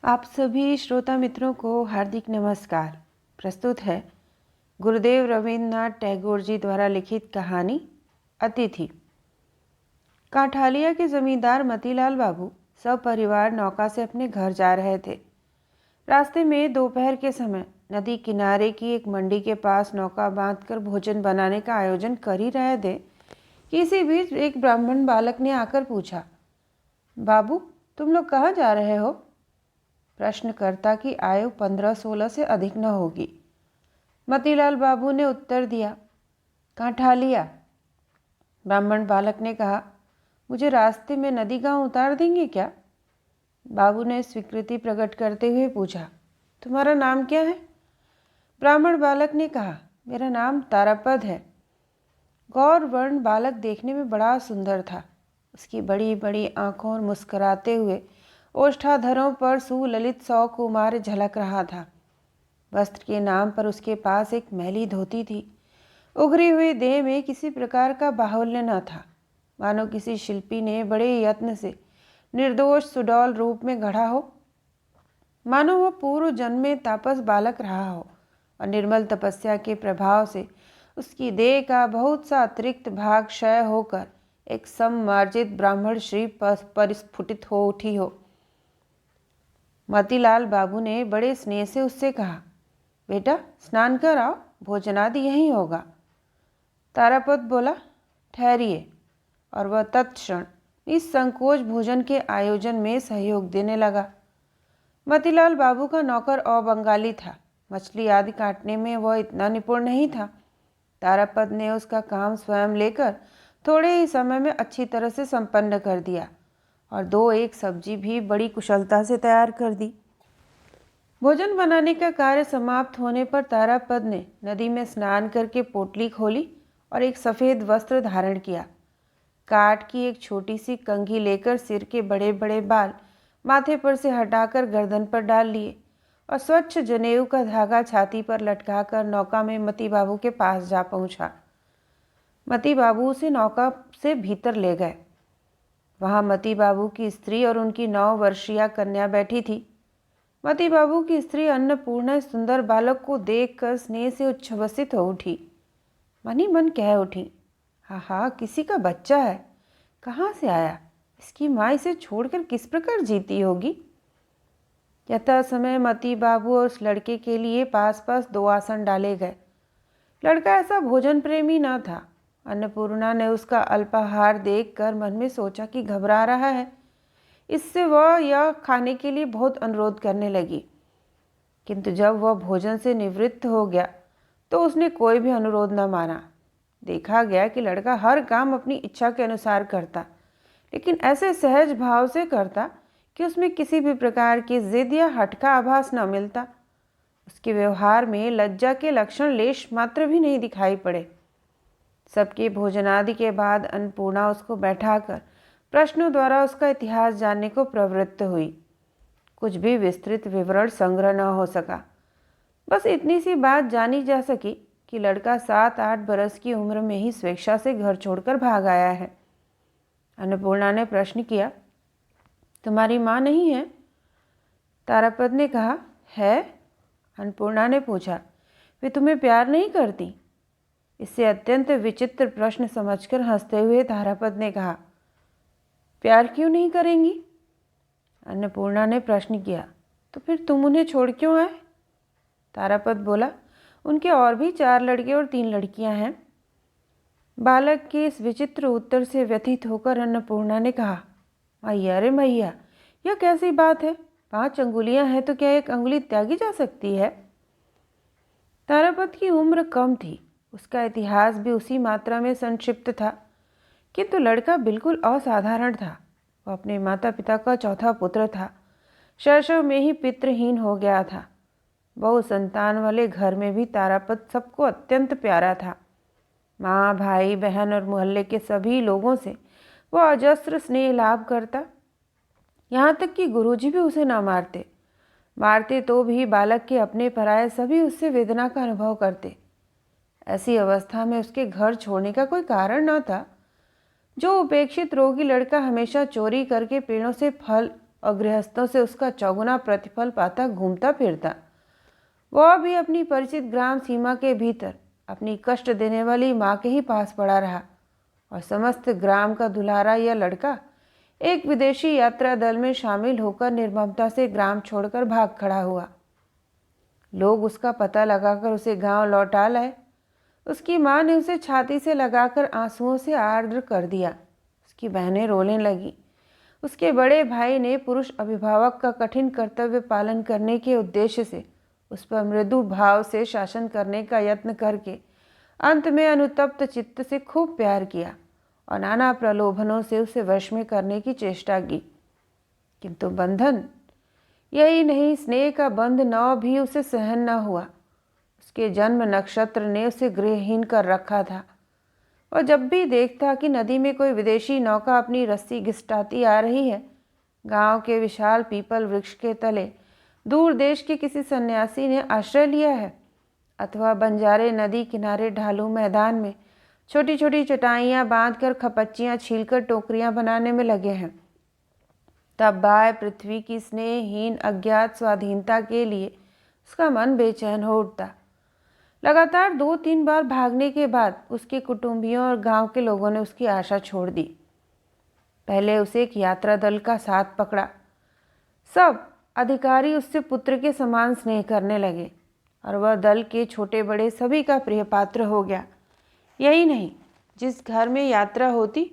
आप सभी श्रोता मित्रों को हार्दिक नमस्कार। प्रस्तुत है गुरुदेव रवींद्रनाथ टैगोर जी द्वारा लिखित कहानी अतिथि। काठालिया के जमींदार मतीलाल बाबू सब परिवार नौका से अपने घर जा रहे थे। रास्ते में दोपहर के समय नदी किनारे की एक मंडी के पास नौका बांधकर भोजन बनाने का आयोजन कर ही रहे थे कि इसी बीच एक ब्राह्मण बालक ने आकर पूछा, बाबू तुम लोग कहाँ जा रहे हो? प्रश्नकर्ता की आयु 15-16 से अधिक न होगी। मतीलाल बाबू ने उत्तर दिया, काठालिया। ब्राह्मण बालक ने कहा, मुझे रास्ते में नदी गांव उतार देंगे क्या? बाबू ने स्वीकृति प्रकट करते हुए पूछा, तुम्हारा नाम क्या है? ब्राह्मण बालक ने कहा, मेरा नाम तारापद है। गौर वर्ण बालक देखने में बड़ा सुंदर था। उसकी बड़ी बड़ी आंखों और मुस्कुराते हुए ओष्ठाधरों पर सुललित सौकुमार झलक रहा था। वस्त्र के नाम पर उसके पास एक मैली धोती थी। उभरी हुई देह में किसी प्रकार का बाहुल्य न था, मानो किसी शिल्पी ने बड़े यत्न से निर्दोष सुडौल रूप में गढ़ा हो। मानो वह पूर्व जन्म में तापस बालक रहा हो और निर्मल तपस्या के प्रभाव से उसकी देह का बहुत सा अतिरिक्त भाग क्षय होकर एक सम्मार्जित ब्राह्मण श्री परिस्फुटित हो उठी हो। मतीलाल बाबू ने बड़े स्नेह से उससे कहा, बेटा स्नान कर आओ, भोजनादि यहीं होगा। तारापद बोला, ठहरिए, और वह तत्क्षण इस संकोच भोजन के आयोजन में सहयोग देने लगा। मतीलाल बाबू का नौकर अबंगाली था। मछली आदि काटने में वह इतना निपुण नहीं था। तारापद ने उसका काम स्वयं लेकर थोड़े ही समय में अच्छी तरह से संपन्न कर दिया और 2-1 सब्जी भी बड़ी कुशलता से तैयार कर दी। भोजन बनाने का कार्य समाप्त होने पर तारापद ने नदी में स्नान करके पोटली खोली और एक सफ़ेद वस्त्र धारण किया। काठ की एक छोटी सी कंघी लेकर सिर के बड़े बड़े बाल माथे पर से हटाकर गर्दन पर डाल लिए और स्वच्छ जनेऊ का धागा छाती पर लटकाकर नौका में मती बाबू के पास जा पहुंचा। मती बाबू उसे नौका से भीतर ले गए। वहाँ मती बाबू की स्त्री और उनकी 9 वर्षीय कन्या बैठी थी। मती बाबू की स्त्री अन्नपूर्णा सुंदर बालक को देखकर स्नेह से उच्छ्वसित हो उठी। मन ही मन कह उठी, हा किसी का बच्चा है, कहाँ से आया? इसकी माँ इसे छोड़कर किस प्रकार जीती होगी? यथा समय मती बाबू और उस लड़के के लिए पास पास 2 आसन डाले गए। लड़का ऐसा भोजन प्रेमी न था। अन्नपूर्णा ने उसका अल्पाहार देखकर मन में सोचा कि घबरा रहा है। इससे वह यह खाने के लिए बहुत अनुरोध करने लगी, किंतु जब वह भोजन से निवृत्त हो गया तो उसने कोई भी अनुरोध न माना। देखा गया कि लड़का हर काम अपनी इच्छा के अनुसार करता, लेकिन ऐसे सहज भाव से करता कि उसमें किसी भी प्रकार की जिद या हठ का आभास न मिलता। उसके व्यवहार में लज्जा के लक्षण लेश मात्र भी नहीं दिखाई पड़े। सबके भोजनादि के बाद अन्नपूर्णा उसको बैठाकर प्रश्नों द्वारा उसका इतिहास जानने को प्रवृत्त हुई। कुछ भी विस्तृत विवरण संग्रह न हो सका। बस इतनी सी बात जानी जा सकी कि लड़का 7-8 बरस की उम्र में ही स्वेच्छा से घर छोड़कर भाग आया है। अन्नपूर्णा ने प्रश्न किया, तुम्हारी माँ नहीं है? तारापद ने कहा, है। अन्नपूर्णा ने पूछा, वे तुम्हें प्यार नहीं करती? इससे अत्यंत विचित्र प्रश्न समझकर हंसते हुए तारापद ने कहा, प्यार क्यों नहीं करेंगी? अन्नपूर्णा ने प्रश्न किया, तो फिर तुम उन्हें छोड़ क्यों आए? तारापद बोला, उनके और भी 4 लड़के और 3 लड़कियां हैं। बालक के इस विचित्र उत्तर से व्यथित होकर अन्नपूर्णा ने कहा, मैया रे मैया, यह कैसी बात है? 5 अंगुलियां हैं तो क्या 1 अंगुली त्यागी जा सकती है? तारापद की उम्र कम थी, उसका इतिहास भी उसी मात्रा में संक्षिप्त था, किंतु लड़का बिल्कुल असाधारण था। वह अपने माता पिता का चौथा पुत्र था। शैशव में ही पितृहीन हो गया था। बहु संतान वाले घर में भी तारापद सबको अत्यंत प्यारा था। माँ, भाई, बहन और मोहल्ले के सभी लोगों से वह अजस्र स्नेह लाभ करता। यहाँ तक कि गुरुजी भी उसे न मारते तो भी बालक के अपने पराये सभी उससे वेदना का अनुभव करते। ऐसी अवस्था में उसके घर छोड़ने का कोई कारण न था। जो उपेक्षित रोगी लड़का हमेशा चोरी करके पेड़ों से फल और गृहस्थों से उसका चौगुना प्रतिफल पाता घूमता फिरता। वह भी अपनी परिचित ग्राम सीमा के भीतर अपनी कष्ट देने वाली माँ के ही पास पड़ा रहा, और समस्त ग्राम का दुलारा यह लड़का एक विदेशी यात्रा दल में शामिल होकर निर्ममता से ग्राम छोड़कर भाग खड़ा हुआ। लोग उसका पता लगाकर उसे गांव लौटा लाए। उसकी माँ ने उसे छाती से लगाकर आंसुओं से आर्द्र कर दिया। उसकी बहनें रोने लगी। उसके बड़े भाई ने पुरुष अभिभावक का कठिन कर्तव्य पालन करने के उद्देश्य से उस पर मृदु भाव से शासन करने का यत्न करके अंत में अनुतप्त चित्त से खूब प्यार किया और नाना प्रलोभनों से उसे वश में करने की चेष्टा की, किंतु बंधन, यही नहीं, स्नेह का बंध नौ भी उसे सहन न हुआ। उसके जन्म नक्षत्र ने उसे गृहहीन कर रखा था। और जब भी देखता कि नदी में कोई विदेशी नौका अपनी रस्सी घिसटाती आ रही है, गांव के विशाल पीपल वृक्ष के तले दूर देश के किसी सन्यासी ने आश्रय लिया है, अथवा बंजारे नदी किनारे ढालू मैदान में छोटी छोटी चटाइयाँ बांधकर खपच्चियाँ छीलकर टोकरियाँ बनाने में लगे हैं, तब बाह्य पृथ्वी की स्नेहहीन अज्ञात स्वाधीनता के लिए उसका मन बेचैन हो उठता। लगातार 2-3 बार भागने के बाद उसके कुटुंबियों और गांव के लोगों ने उसकी आशा छोड़ दी। पहले उसे एक यात्रा दल का साथ पकड़ा। सब अधिकारी उससे पुत्र के समान स्नेह करने लगे और वह दल के छोटे बड़े सभी का प्रिय पात्र हो गया। यही नहीं, जिस घर में यात्रा होती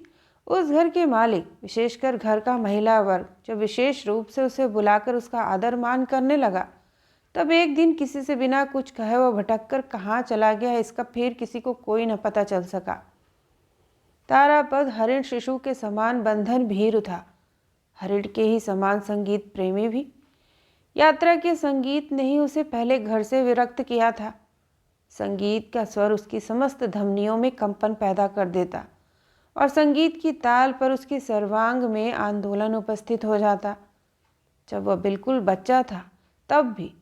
उस घर के मालिक, विशेषकर घर का महिला वर्ग, जब विशेष रूप से उसे बुलाकर उसका आदर मान करने लगा, तब एक दिन किसी से बिना कुछ कहे वह भटक कर कहाँ चला गया इसका फिर किसी को कोई न पता चल सका। तारापद हरिण शिशु के समान बंधन भीरु था, हरिण के ही समान संगीत प्रेमी भी। यात्रा के संगीत ने ही उसे पहले घर से विरक्त किया था। संगीत का स्वर उसकी समस्त धमनियों में कंपन पैदा कर देता और संगीत की ताल पर उसके सर्वांग में आंदोलन उपस्थित हो जाता। जब वह बिल्कुल बच्चा था तब भी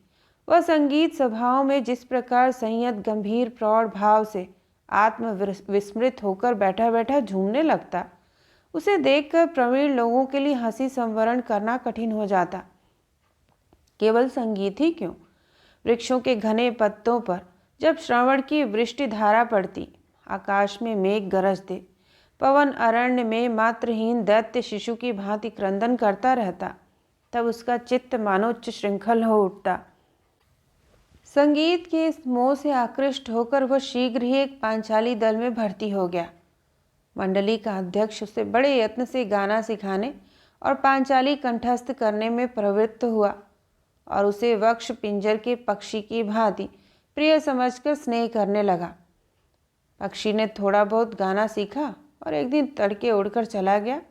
वह संगीत सभाओं में जिस प्रकार संयत गंभीर प्रौढ़ भाव से आत्म विस्मृत होकर बैठा बैठा झूमने लगता, उसे देखकर प्रवीण लोगों के लिए हंसी संवरण करना कठिन हो जाता। केवल संगीत ही क्यों, वृक्षों के घने पत्तों पर जब श्रवण की वृष्टि धारा पड़ती, आकाश में मेघ गरजते, पवन अरण्य में मात्रहीन दैत्य शिशु की भांति क्रंदन करता रहता, तब उसका चित्त मानोच्च श्रृंखल हो उठता। संगीत के इस मोह से आकृष्ट होकर वह शीघ्र ही एक पांचाली दल में भर्ती हो गया। मंडली का अध्यक्ष उसे बड़े यत्न से गाना सिखाने और पांचाली कंठस्थ करने में प्रवृत्त हुआ और उसे वक्ष पिंजर के पक्षी की भांति प्रिय समझकर स्नेह करने लगा। पक्षी ने थोड़ा बहुत गाना सीखा और एक दिन तड़के उड़कर चला गया।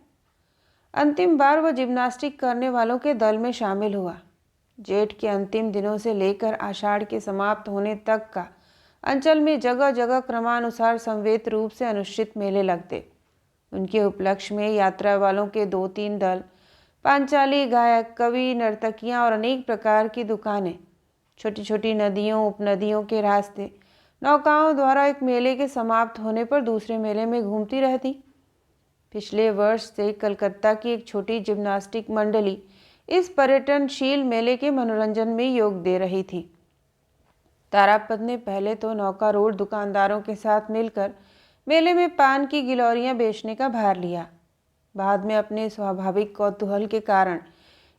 अंतिम बार वह जिम्नास्टिक करने वालों के दल में शामिल हुआ। जेठ के अंतिम दिनों से लेकर आषाढ़ के समाप्त होने तक का अंचल में जगह जगह क्रमानुसार संवेद रूप से अनुष्ठित मेले लगते। उनके उपलक्ष्य में यात्रा वालों के 2-3 दल, पांचाली गायक, कवि, नर्तकियां और अनेक प्रकार की दुकानें, छोटी छोटी नदियों उपनदियों के रास्ते, नौकाओं द्वारा एक मेले के समाप्त होने पर दूसरे मेले में घूमती रहती। पिछले वर्ष से कलकत्ता की एक छोटी जिम्नास्टिक मंडली इस पर्यटनशील मेले के मनोरंजन में योग दे रही थी। तारापद ने पहले तो नौका रोड दुकानदारों के साथ मिलकर मेले में पान की गिलौरियां बेचने का भार लिया। बाद में अपने स्वाभाविक कौतूहल के कारण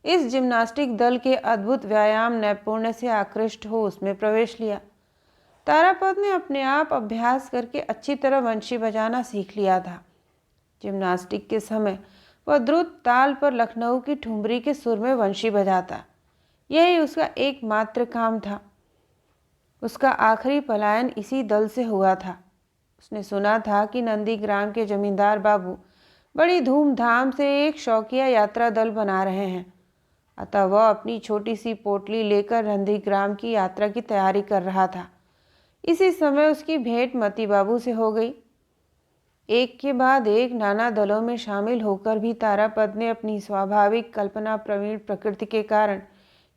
इस जिम्नास्टिक दल के अद्भुत व्यायाम नैपुण्य से आकृष्ट हो उसमें प्रवेश लिया। तारापद ने अपने आप अभ्यास करके अच्छी तरह वंशी बजाना सीख लिया था। जिम्नास्टिक के समय वह द्रुत ताल पर लखनऊ की ठुमरी के सुर में वंशी बजाता। यही उसका एकमात्र काम था। उसका आखिरी पलायन इसी दल से हुआ था। उसने सुना था कि नंदीग्राम के जमींदार बाबू बड़ी धूमधाम से एक शौकिया यात्रा दल बना रहे हैं, अतः वह अपनी छोटी सी पोटली लेकर नंदीग्राम की यात्रा की तैयारी कर रहा था। इसी समय उसकी भेंट मती बाबू से हो गई। एक के बाद एक नाना दलों में शामिल होकर भी तारापद ने अपनी स्वाभाविक कल्पना प्रवीण प्रकृति के कारण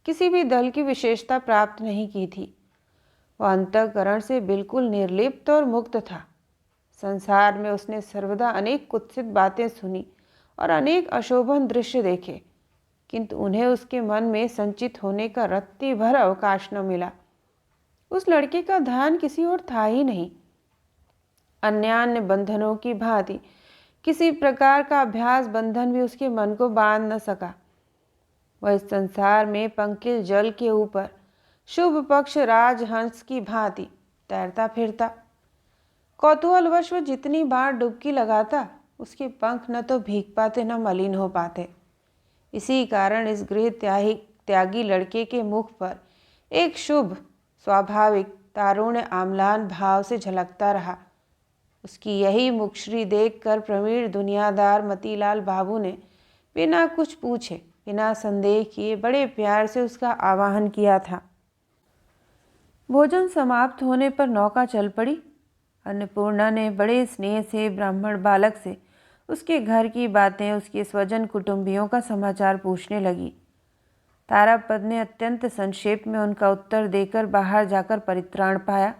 किसी भी दल की विशेषता प्राप्त नहीं की थी। वह अंतःकरण से बिल्कुल निर्लिप्त और मुक्त था। संसार में उसने सर्वदा अनेक कुत्सित बातें सुनी और अनेक अशोभन दृश्य देखे, किंतु उन्हें उसके मन में संचित होने का रत्ती भर अवकाश न मिला। उस लड़के का ध्यान किसी और था ही नहीं। अन्यान्य बंधनों की भांति किसी प्रकार का अभ्यास बंधन भी उसके मन को बांध न सका। वह इस संसार में पंकिल जल के ऊपर शुभ पक्ष राजहंस की भांति तैरता फिरता। कौतूहलवश वह जितनी बार डुबकी लगाता, उसके पंख न तो भीग पाते न मलिन हो पाते। इसी कारण इस गृह त्यागी लड़के के मुख पर एक शुभ स्वाभाविक तारुण्य आम्लान भाव से झलकता रहा। उसकी यही मुखश्री देखकर प्रवीण दुनियादार मतीलाल बाबू ने बिना कुछ पूछे, बिना संदेह किए बड़े प्यार से उसका आवाहन किया था। भोजन समाप्त होने पर नौका चल पड़ी। अन्नपूर्णा ने बड़े स्नेह से ब्राह्मण बालक से उसके घर की बातें, उसके स्वजन कुटुंबियों का समाचार पूछने लगी। तारापद ने अत्यंत संक्षेप में उनका उत्तर देकर बाहर जाकर परित्राण पाया।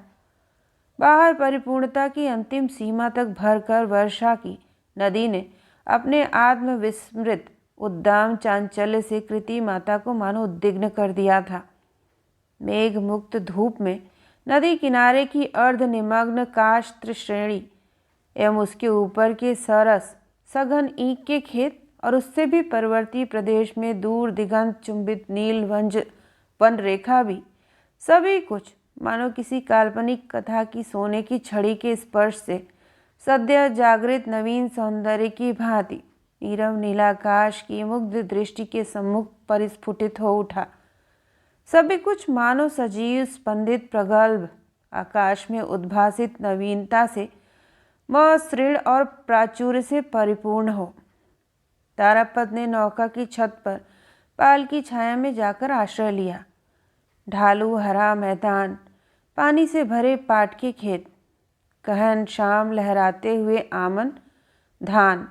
बाहर परिपूर्णता की अंतिम सीमा तक भरकर वर्षा की नदी ने अपने आत्मविस्मृत उद्दाम चांचल्य से कृति माता को मानो उद्विग्न कर दिया था। मेघ मुक्त धूप में नदी किनारे की अर्ध निमग्न काष्ठ श्रेणी एवं उसके ऊपर के सरस सघन ईंख के खेत और उससे भी परवर्ती प्रदेश में दूर दिगंत चुंबित नील वन रेखा भी सभी कुछ मानो किसी काल्पनिक कथा की सोने की छड़ी के स्पर्श से सद्य जागृत नवीन सौंदर्य की भांति नीरव नीलाकाश की मुग्ध दृष्टि के सम्मुख परिस्फुटित हो उठा। सभी कुछ मानो सजीव स्पंदित प्रगल्भ आकाश में उद्भासित नवीनता से मसृण और प्राचुर्य से परिपूर्ण हो। तारापद ने नौका की छत पर पाल की छाया में जाकर आश्रय लिया। ढालू हरा मैदान, पानी से भरे पाट के खेत, कहन शाम लहराते हुए आमन धान,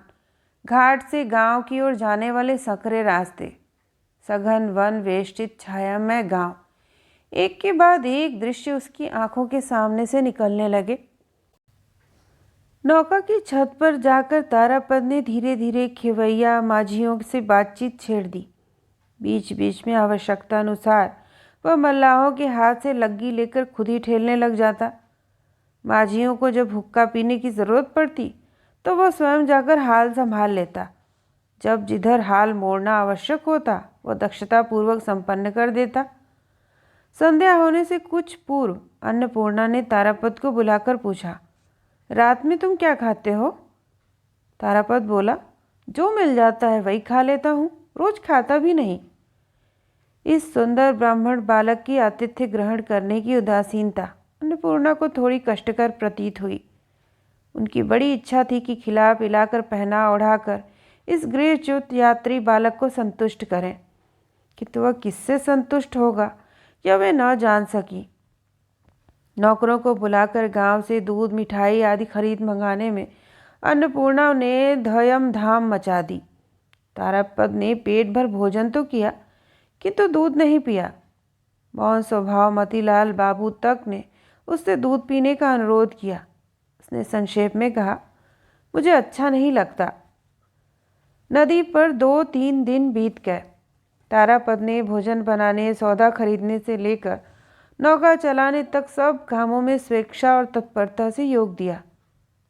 घाट से गांव की ओर जाने वाले सकरे रास्ते, सघन वन वेष्टित छायामय गांव, एक के बाद एक दृश्य उसकी आंखों के सामने से निकलने लगे। नौका की छत पर जाकर तारापद ने धीरे धीरे खेवैया माझियों से बातचीत छेड़ दी। बीच बीच में आवश्यकता अनुसार वह मल्लाहों के हाथ से लग्गी लेकर खुद ही ठेलने लग जाता। माझियों को जब हुक्का पीने की ज़रूरत पड़ती तो वह स्वयं जाकर हाल संभाल लेता। जब जिधर हाल मोड़ना आवश्यक होता वह दक्षतापूर्वक संपन्न कर देता। संध्या होने से कुछ पूर्व अन्नपूर्णा ने तारापद को बुलाकर पूछा, रात में तुम क्या खाते हो? तारापद बोला, जो मिल जाता है वही खा लेता हूँ, रोज खाता भी नहीं। इस सुंदर ब्राह्मण बालक की आतिथ्य ग्रहण करने की उदासीनता अन्नपूर्णा को थोड़ी कष्टकर प्रतीत हुई। उनकी बड़ी इच्छा थी कि खिला पिलाकर पहना ओढ़ाकर इस गृहच्युत यात्री बालक को संतुष्ट करें, किंतु वह किससे संतुष्ट होगा यह वे न जान सकी। नौकरों को बुलाकर गांव से दूध मिठाई आदि खरीद मंगाने में अन्नपूर्णा ने धयम धाम मचा दी। तारापद ने पेट भर भोजन तो किया किंतु दूध नहीं पिया। मौन स्वभाव मतीलाल बाबू तक ने उससे दूध पीने का अनुरोध किया। उसने संक्षेप में कहा, मुझे अच्छा नहीं लगता। नदी पर 2-3 दिन बीत गए। तारापद ने भोजन बनाने, सौदा खरीदने से लेकर नौका चलाने तक सब कामों में स्वेच्छा और तत्परता से योग दिया।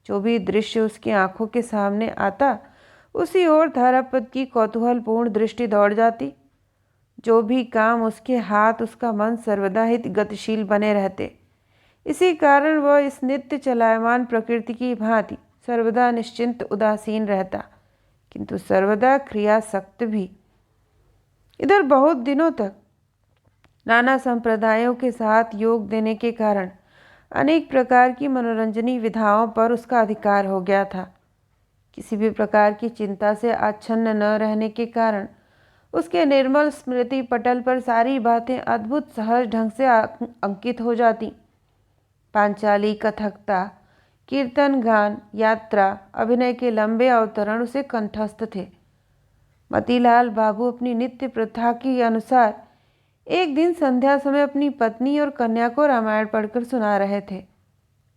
जो भी दृश्य उसकी आंखों के सामने आता उसी ओर तारापद की कौतूहलपूर्ण दृष्टि दौड़ जाती। जो भी काम उसके हाथ, उसका मन सर्वदा हित गतिशील बने रहते। इसी कारण वह इस नित्य चलायमान प्रकृति की भांति सर्वदा निश्चिंत उदासीन रहता, किंतु सर्वदा क्रियासक्त भी। इधर बहुत दिनों तक नाना संप्रदायों के साथ योग देने के कारण अनेक प्रकार की मनोरंजनी विधाओं पर उसका अधिकार हो गया था। किसी भी प्रकार की चिंता से आच्छन्न न रहने के कारण उसके निर्मल स्मृति पटल पर सारी बातें अद्भुत सहज ढंग से अंकित हो जाती। पांचाली, कथकता, कीर्तन गान, यात्रा, अभिनय के लंबे अवतरण उसे कंठस्थ थे। मतीलाल बाबू अपनी नित्य प्रथा के अनुसार एक दिन संध्या समय अपनी पत्नी और कन्या को रामायण पढ़कर सुना रहे थे।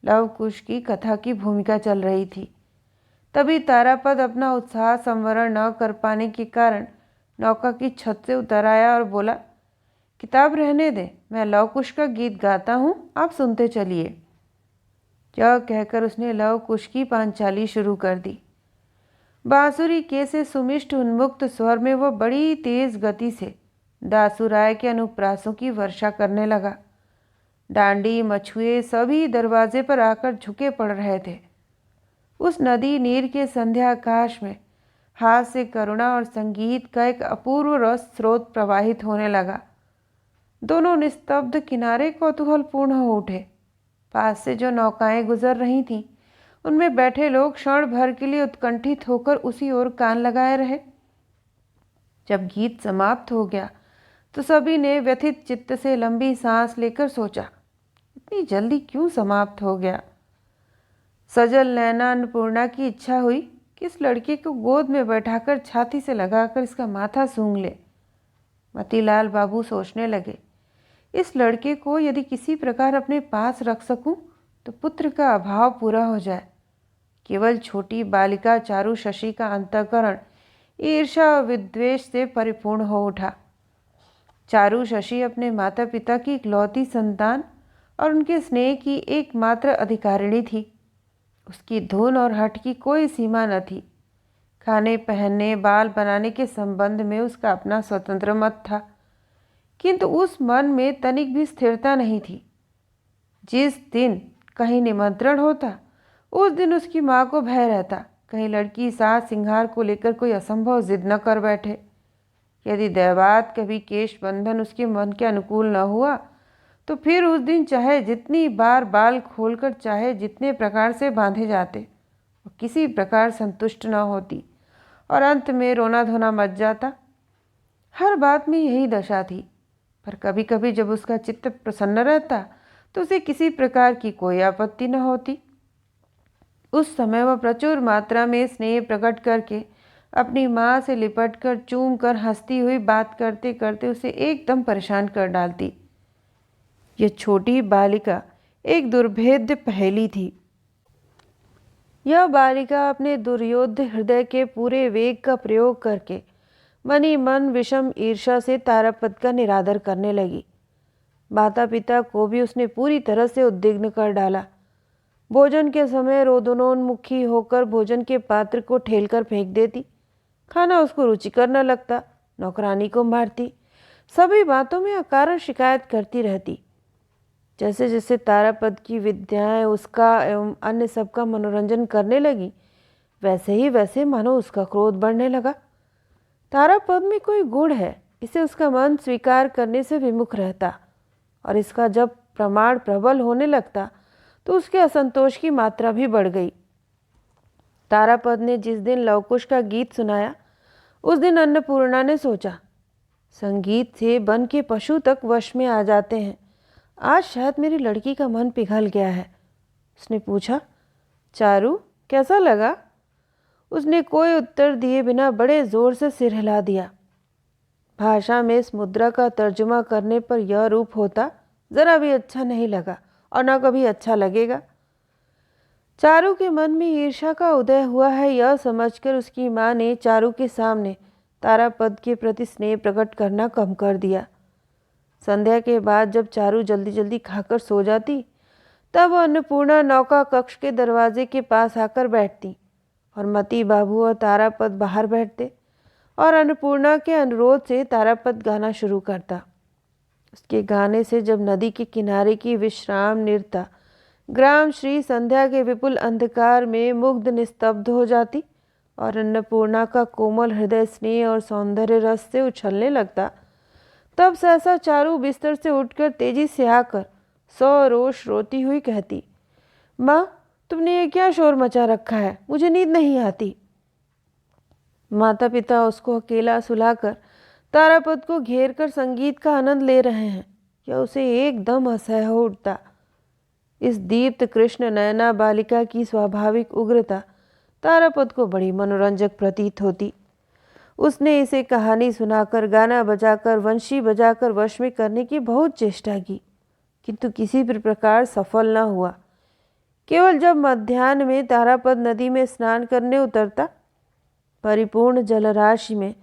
लव कुश की कथा की भूमिका चल रही थी। तभी तारापद अपना उत्साह संवरण न कर पाने के कारण नौका की छत से उतर आया और बोला, किताब रहने दे, मैं लव कुश का गीत गाता हूँ, आप सुनते चलिए। यह कहकर उसने लव कुश की पांचाली शुरू कर दी। बांसुरी के से सुमिष्ट उन्मुक्त स्वर में वह बड़ी तेज गति से दासुराय के अनुप्रासों की वर्षा करने लगा। डांडी मछुए सभी दरवाजे पर आकर झुके पड़ रहे थे। उस नदी नीर के संध्या आकाश में हास्य, करुणा और संगीत का एक अपूर्व रस स्रोत प्रवाहित होने लगा। दोनों निस्तब्ध किनारे कौतूहलपूर्ण हो उठे। पास से जो नौकाएं गुजर रही थीं, उनमें बैठे लोग क्षण भर के लिए उत्कंठित होकर उसी ओर कान लगाए रहे। जब गीत समाप्त हो गया तो सभी ने व्यथित चित्त से लंबी सांस लेकर सोचा, इतनी जल्दी क्यों समाप्त हो गया। सजल नैना अन्नपूर्णा की इच्छा हुई कि इस लड़के को गोद में बैठाकर छाती से लगाकर इसका माथा सूंघ ले। मतीलाल बाबू सोचने लगे, इस लड़के को यदि किसी प्रकार अपने पास रख सकूं तो पुत्र का अभाव पूरा हो जाए। केवल छोटी बालिका चारू शशि का अंतःकरण ईर्ष्या और विद्वेष से परिपूर्ण हो उठा। चारू शशि अपने माता पिता की इकलौती संतान और उनके स्नेह की एकमात्र अधिकारिणी थी। उसकी धुन और हठ की कोई सीमा न थी। खाने, पहनने, बाल बनाने के संबंध में उसका अपना स्वतंत्र मत था, किंतु उस मन में तनिक भी स्थिरता नहीं थी। जिस दिन कहीं निमंत्रण होता, उस दिन उसकी माँ को भय रहता कहीं लड़की सास सिंगार को लेकर कोई असंभव जिद न कर बैठे। यदि दैवात कभी केश बंधन उसके मन के अनुकूल न हुआ तो फिर उस दिन चाहे जितनी बार बाल खोलकर चाहे जितने प्रकार से बांधे जाते, वो किसी प्रकार संतुष्ट न होती और अंत में रोना धोना मच जाता। हर बात में यही दशा थी, पर कभी कभी जब उसका चित्त प्रसन्न रहता तो उसे किसी प्रकार की कोई आपत्ति न होती। उस समय वह प्रचुर मात्रा में स्नेह प्रकट करके अपनी माँ से लिपट कर चूम कर हंसती हुई बात करते करते उसे एकदम परेशान कर डालती। यह छोटी बालिका एक दुर्भेद्य पहेली थी। यह बालिका अपने दुर्योध हृदय के पूरे वेग का प्रयोग करके मनी मन विषम ईर्ष्या से तारापद का निरादर करने लगी। माता पिता को भी उसने पूरी तरह से उद्विग्न कर डाला। भोजन के समय रोदनोन्मुखी होकर भोजन के पात्र को ठेलकर फेंक देती। खाना उसको रुचिकर न लगता, नौकरानी को मारती, सभी बातों में अकारण शिकायत करती रहती। जैसे जैसे तारापद की विद्याएं उसका एवं अन्य सबका मनोरंजन करने लगी, वैसे ही वैसे मानो उसका क्रोध बढ़ने लगा। तारापद में कोई गुण है, इसे उसका मन स्वीकार करने से विमुख रहता, और इसका जब प्रमाण प्रबल होने लगता तो उसके असंतोष की मात्रा भी बढ़ गई। तारापद ने जिस दिन लवकुश का गीत सुनाया, उस दिन अन्नपूर्णा ने सोचा, संगीत से बन के पशु तक वश में आ जाते हैं, आज शायद मेरी लड़की का मन पिघल गया है। उसने पूछा, चारू कैसा लगा? उसने कोई उत्तर दिए बिना बड़े जोर से सिर हिला दिया। भाषा में इस मुद्रा का तर्जुमा करने पर यह रूप होता, जरा भी अच्छा नहीं लगा और न कभी अच्छा लगेगा। चारू के मन में ईर्ष्या का उदय हुआ है, यह समझकर उसकी माँ ने चारू के सामने तारापद के प्रति स्नेह प्रकट करना कम कर दिया। संध्या के बाद जब चारू जल्दी जल्दी खाकर सो जाती, तब अन्नपूर्णा नौका कक्ष के दरवाजे के पास आकर बैठती और मती बाबू और तारापद बाहर बैठते और अन्नपूर्णा के अनुरोध से तारापद गाना शुरू करता। उसके गाने से जब नदी के किनारे की विश्राम निरता ग्राम श्री संध्या के विपुल अंधकार में मुग्ध निस्तब्ध हो जाती और अन्नपूर्णा का कोमल हृदय स्नेह और सौंदर्य रस से उछलने लगता, तब सहसा चारू बिस्तर से उठकर तेजी से आकर सरोष रोती हुई कहती, माँ तुमने ये क्या शोर मचा रखा है, मुझे नींद नहीं आती। माता पिता उसको अकेला सुलाकर तारापद को घेर कर संगीत का आनंद ले रहे हैं, यह उसे एकदम असह्य हो उठता। इस दीप्त कृष्ण नयना बालिका की स्वाभाविक उग्रता तारापद को बड़ी मनोरंजक प्रतीत होती। उसने इसे कहानी सुनाकर, गाना बजाकर, वंशी बजाकर वश में करने की बहुत चेष्टा की, किंतु किसी भी प्रकार सफल न हुआ। केवल जब मध्याह्न में तारापद नदी में स्नान करने उतरता, परिपूर्ण जलराशि में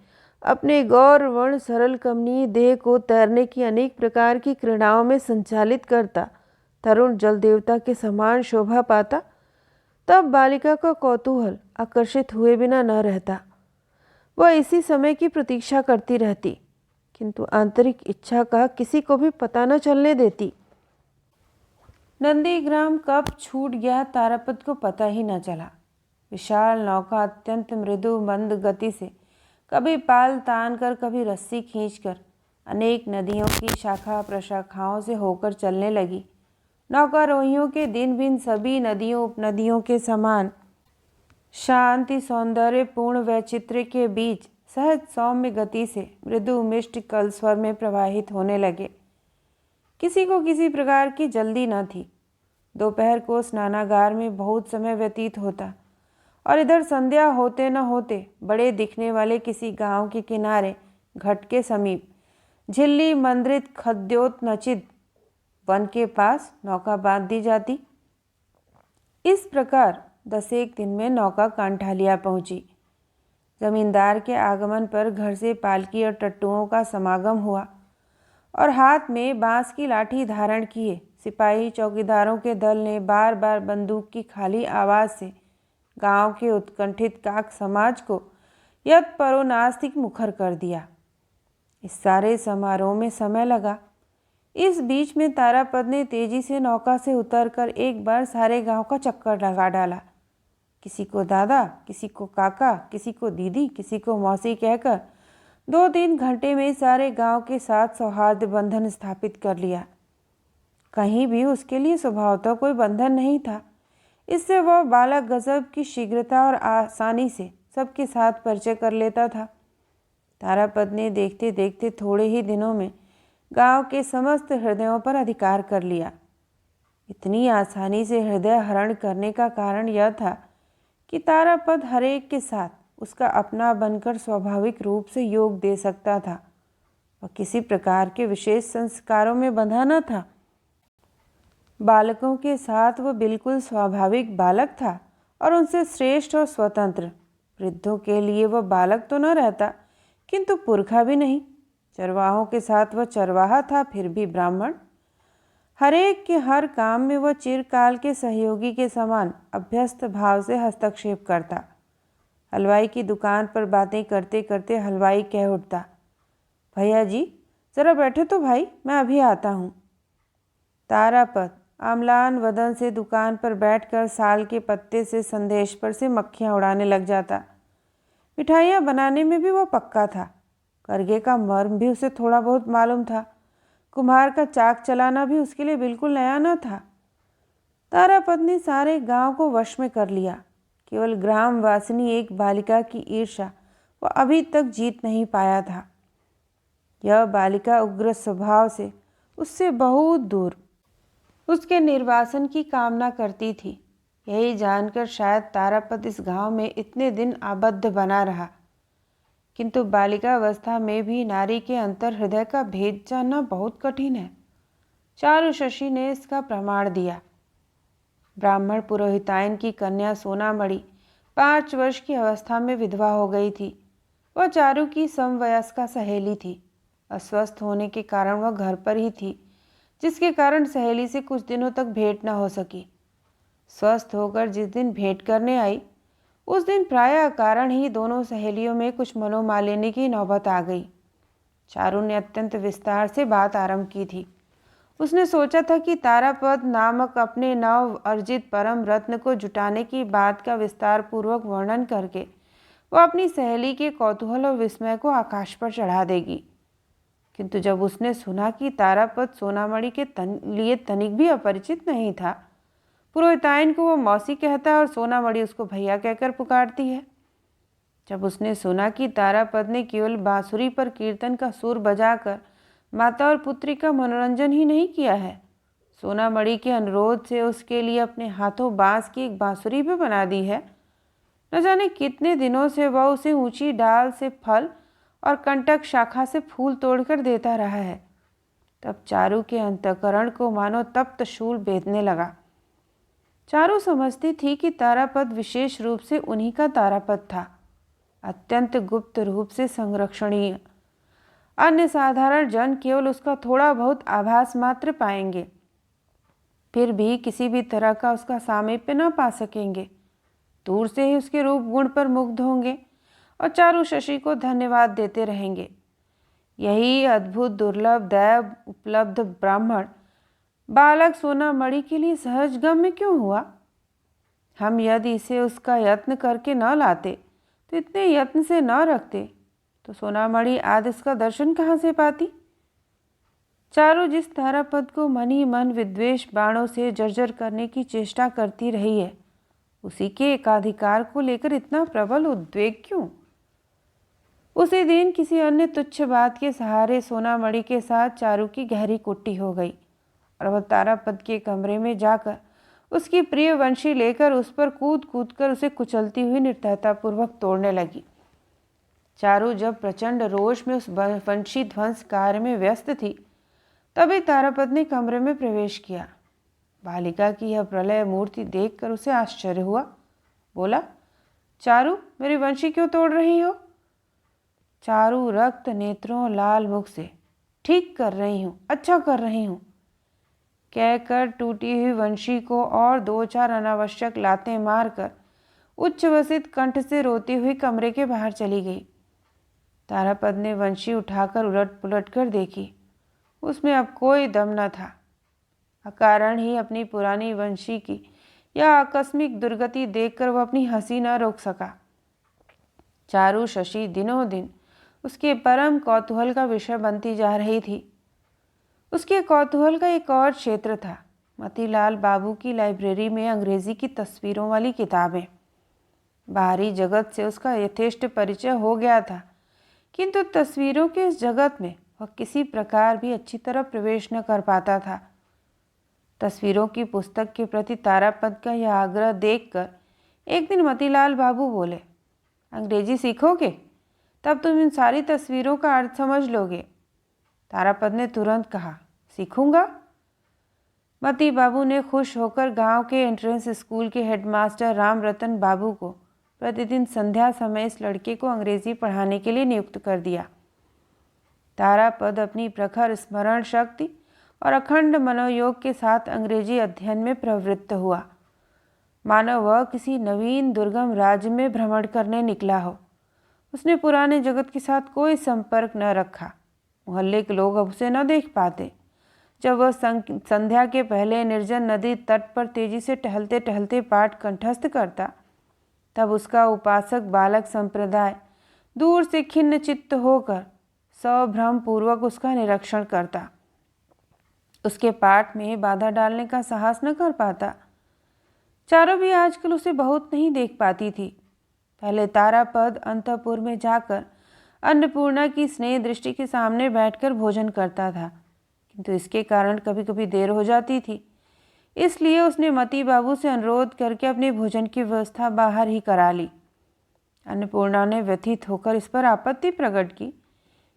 अपने गौरवर्ण सरल कमनीय देह को तैरने की अनेक प्रकार की क्रीड़ाओं में संचालित करता तरुण जल देवता के समान शोभा पाता, तब बालिका का कौतूहल आकर्षित हुए बिना न रहता। वह इसी समय की प्रतीक्षा करती रहती, किंतु आंतरिक इच्छा का किसी को भी पता न चलने देती। नंदीग्राम कब छूट गया तारापद को पता ही न चला। विशाल नौका अत्यंत मृदु मंद गति से कभी पाल तान कर कभी रस्सी खींचकर अनेक नदियों की शाखा प्रशाखाओं से होकर चलने लगी। नौकारोहियों के दिन बिन सभी नदियों उपनदियों के समान शांति सौंदर्यपूर्ण वैचित्र्य के बीच सहज सौम्य गति से मृदु मिष्ट कल स्वर में प्रवाहित होने लगे। किसी को किसी प्रकार की जल्दी न थी। दोपहर को स्नानागार में बहुत समय व्यतीत होता और इधर संध्या होते न होते बड़े दिखने वाले किसी गांव के किनारे घाट के समीप झिल्ली मंद्रित खद्योत नचित वन के पास नौका बांध दी जाती। इस प्रकार 10 दिन में नौका कांठालिया पहुंची। जमींदार के आगमन पर घर से पालकी और टट्टुओं का समागम हुआ और हाथ में बांस की लाठी धारण किए सिपाही चौकीदारों के दल ने बार बार बंदूक की खाली आवाज़ से गांव के उत्कंठित काक समाज को यत परोनास्तिक मुखर कर दिया। इस सारे समारोह में समय लगा। इस बीच में तारापद ने तेजी से नौका से उतरकर एक बार सारे गांव का चक्कर लगा डाला। किसी को दादा, किसी को काका, किसी को दीदी, किसी को मौसी कहकर 2-3 घंटे में सारे गांव के साथ सौहार्द बंधन स्थापित कर लिया। कहीं भी उसके लिए स्वभावतः कोई बंधन नहीं था। इससे वह बालक गजब की शीघ्रता और आसानी से सबके साथ परिचय कर लेता था। तारापद ने देखते देखते थोड़े ही दिनों में गांव के समस्त हृदयों पर अधिकार कर लिया। इतनी आसानी से हृदय हरण करने का कारण यह था कि तारापद हरेक के साथ उसका अपना बनकर स्वाभाविक रूप से योग दे सकता था। वह किसी प्रकार के विशेष संस्कारों में बंधा न था। बालकों के साथ वह बिल्कुल स्वाभाविक बालक था और उनसे श्रेष्ठ और स्वतंत्र। वृद्धों के लिए वह बालक तो न रहता, किंतु पुरखा भी नहीं। चरवाहों के साथ वह चरवाहा था, फिर भी ब्राह्मण। हरेक के हर काम में वह चिरकाल के सहयोगी के समान अभ्यस्त भाव से हस्तक्षेप करता। हलवाई की दुकान पर बातें करते करते हलवाई कह उठता, भैया जी ज़रा बैठे तो भाई, मैं अभी आता हूँ। तारापद आम्लान वदन से दुकान पर बैठकर साल के पत्ते से संदेश पर से मक्खियाँ उड़ाने लग जाता। मिठाइयाँ बनाने में भी वह पक्का था। करगे का मर्म भी उसे थोड़ा बहुत मालूम था। कुम्हार का चाक चलाना भी उसके लिए बिल्कुल नया न था। तारापद ने सारे गांव को वश में कर लिया। केवल ग्राम वासिनी एक बालिका की ईर्ष्या वह अभी तक जीत नहीं पाया था। यह बालिका उग्र स्वभाव से उससे बहुत दूर उसके निर्वासन की कामना करती थी। यही जानकर शायद तारापद इस गांव में इतने दिन आबद्ध बना रहा। किंतु बालिकावस्था में भी नारी के अंतर हृदय का भेद जानना बहुत कठिन है। चारु शशि ने इसका प्रमाण दिया। ब्राह्मण पुरोहितायन की कन्या सोनामणि 5 वर्ष की अवस्था में विधवा हो गई थी। वह चारु की समवयस्का सहेली थी। अस्वस्थ होने के कारण वह घर पर ही थी, जिसके कारण सहेली से कुछ दिनों तक भेंट न हो सकी। स्वस्थ होकर जिस दिन भेंट करने आई, उस दिन प्रायः कारण ही दोनों सहेलियों में कुछ मनोमालिन्य की नौबत आ गई। चारू ने अत्यंत विस्तार से बात आरंभ की थी। उसने सोचा था कि तारापद नामक अपने नव अर्जित परम रत्न को जुटाने की बात का विस्तार पूर्वक वर्णन करके वह अपनी सहेली के कौतूहल और विस्मय को आकाश पर चढ़ा देगी। किंतु जब उसने सुना कि तारापद सोनामणि के लिए तनिक भी अपरिचित नहीं था, पुरोहितायन को वो मौसी कहता है और सोनामणि उसको भैया कहकर पुकारती है। जब उसने सुना कि तारापद ने केवल बांसुरी पर कीर्तन का सुर बजाकर माता और पुत्री का मनोरंजन ही नहीं किया है, सोनामणि के अनुरोध से उसके लिए अपने हाथों बांस की एक बांसुरी भी बना दी है। न जाने कितने दिनों से वह उसे ऊंची डाल से फल और कंटक शाखा से फूल तोड़कर देता रहा है। तब चारू के अंतःकरण को मानो तप्त शूल बेधने लगा। चारू समझती थी कि तारापद विशेष रूप से उन्हीं का तारापद था। अत्यंत गुप्त रूप से संरक्षणीय। अन्य साधारण जन केवल उसका थोड़ा बहुत आभास मात्र पाएंगे, फिर भी किसी भी तरह का उसका सामीप्य न पा सकेंगे। दूर से ही उसके रूप गुण पर मुग्ध होंगे और चारू शशि को धन्यवाद देते रहेंगे। यही अद्भुत दुर्लभ दैव उपलब्ध ब्राह्मण बालक सोना मणि के लिए सहजगम्य क्यों हुआ? हम यदि इसे उसका यत्न करके न लाते, तो इतने यत्न से न रखते, तो सोनामणि आज इसका दर्शन कहाँ से पाती? चारू जिस तारापद को मन ही मन विद्वेष बाणों से जर्जर करने की चेष्टा करती रही है, उसी के एकाधिकार को लेकर इतना प्रबल उद्वेग क्यों? उसी दिन किसी अन्य तुच्छ बात के सहारे सोनामणि के साथ चारू की गहरी कुट्टी हो गई और वह तारापद के कमरे में जाकर उसकी प्रिय वंशी लेकर उस पर कूद कूद कर उसे कुचलती हुई निर्दयतापूर्वक तोड़ने लगी। चारू जब प्रचंड रोष में उस वंशी ध्वंस कार्य में व्यस्त थी, तभी तारापद ने कमरे में प्रवेश किया। बालिका की यह प्रलय मूर्ति देखकर उसे आश्चर्य हुआ। बोला, चारू, मेरी वंशी क्यों तोड़ रही हो? चारू रक्त नेत्रों लाल मुख से, ठीक कर रही हूँ, अच्छा कर रही हूँ कहकर टूटी हुई वंशी को और दो चार अनावश्यक लातें मारकर उच्चवसित कंठ से रोती हुई कमरे के बाहर चली गई। तारापद ने वंशी उठाकर उलट पुलट कर देखी। उसमें अब कोई दम न था। अकारण ही अपनी पुरानी वंशी की यह आकस्मिक दुर्गति देखकर वह अपनी हंसी न रोक सका। चारू शशि दिनों दिन उसके परम कौतूहल का विषय बनती जा रही थी। उसके कौतूहल का एक और क्षेत्र था, मतीलाल बाबू की लाइब्रेरी में अंग्रेजी की तस्वीरों वाली किताबें। बाहरी जगत से उसका यथेष्ट परिचय हो गया था, किंतु तस्वीरों के इस जगत में वह किसी प्रकार भी अच्छी तरह प्रवेश न कर पाता था। तस्वीरों की पुस्तक के प्रति तारापद का यह आग्रह देखकर एक दिन मतीलाल बाबू बोले, अंग्रेजी सीखोगे? तब तुम इन सारी तस्वीरों का अर्थ समझ लोगे। तारापद ने तुरंत कहा, सीखूंगा। मती बाबू ने खुश होकर गांव के एंट्रेंस स्कूल के हेडमास्टर राम रतन बाबू को प्रतिदिन संध्या समय इस लड़के को अंग्रेजी पढ़ाने के लिए नियुक्त कर दिया। तारापद अपनी प्रखर स्मरण शक्ति और अखंड मनोयोग के साथ अंग्रेजी अध्ययन में प्रवृत्त हुआ, मानो वह किसी नवीन दुर्गम राज्य में भ्रमण करने निकला हो। उसने पुराने जगत के साथ कोई संपर्क न रखा। मोहल्ले के लोग अब उसे न देख पाते। जब वह संध्या के पहले निर्जन नदी तट पर तेजी से टहलते टहलते पाठ कंठस्थ करता, तब उसका उपासक बालक संप्रदाय दूर से खिन्न चित्त होकर सभ्रम पूर्वक उसका निरीक्षण करता। उसके पाठ में बाधा डालने का साहस न कर पाता। चारू भी आजकल उसे बहुत नहीं देख पाती थी। पहले तारापद अंतःपुर में जाकर अन्नपूर्णा की स्नेह दृष्टि के सामने बैठकर भोजन करता था, किंतु इसके कारण कभी कभी देर हो जाती थी। इसलिए उसने मती बाबू से अनुरोध करके अपने भोजन की व्यवस्था बाहर ही करा ली। अन्नपूर्णा ने व्यथित होकर इस पर आपत्ति प्रकट की,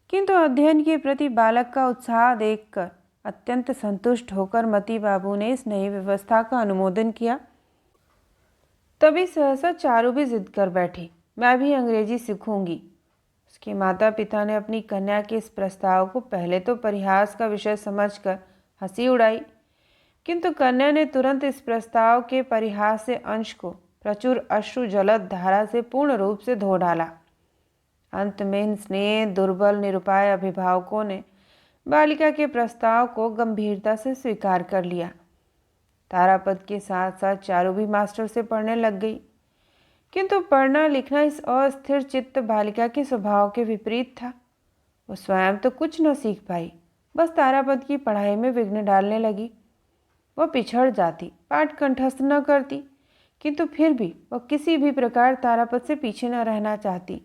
किंतु अध्ययन के प्रति बालक का उत्साह देखकर अत्यंत संतुष्ट होकर मती बाबू ने इस नई व्यवस्था का अनुमोदन किया। तभी सहसा चारू भी जिद कर बैठी, मैं भी अंग्रेजी सीखूंगी। उसके माता पिता ने अपनी कन्या के इस प्रस्ताव को पहले तो परिहास का विषय समझकर हंसी उड़ाई, किंतु कन्या ने तुरंत इस प्रस्ताव के परिहास से अंश को प्रचुर अश्रु जलद धारा से पूर्ण रूप से धो डाला। अंत में इन स्नेह दुर्बल निरुपाय अभिभावकों ने बालिका के प्रस्ताव को गंभीरता से स्वीकार कर लिया। तारापद के साथ साथ चारू भी मास्टर से पढ़ने लग गई, किंतु पढ़ना लिखना इस अस्थिर चित्त बालिका के स्वभाव के विपरीत था। वो स्वयं तो कुछ न सीख पाई, बस तारापद की पढ़ाई में विघ्न डालने लगी। वह पिछड़ जाती, पाठ कंठस्थ न करती, किंतु फिर भी वह किसी भी प्रकार तारापद से पीछे न रहना चाहती।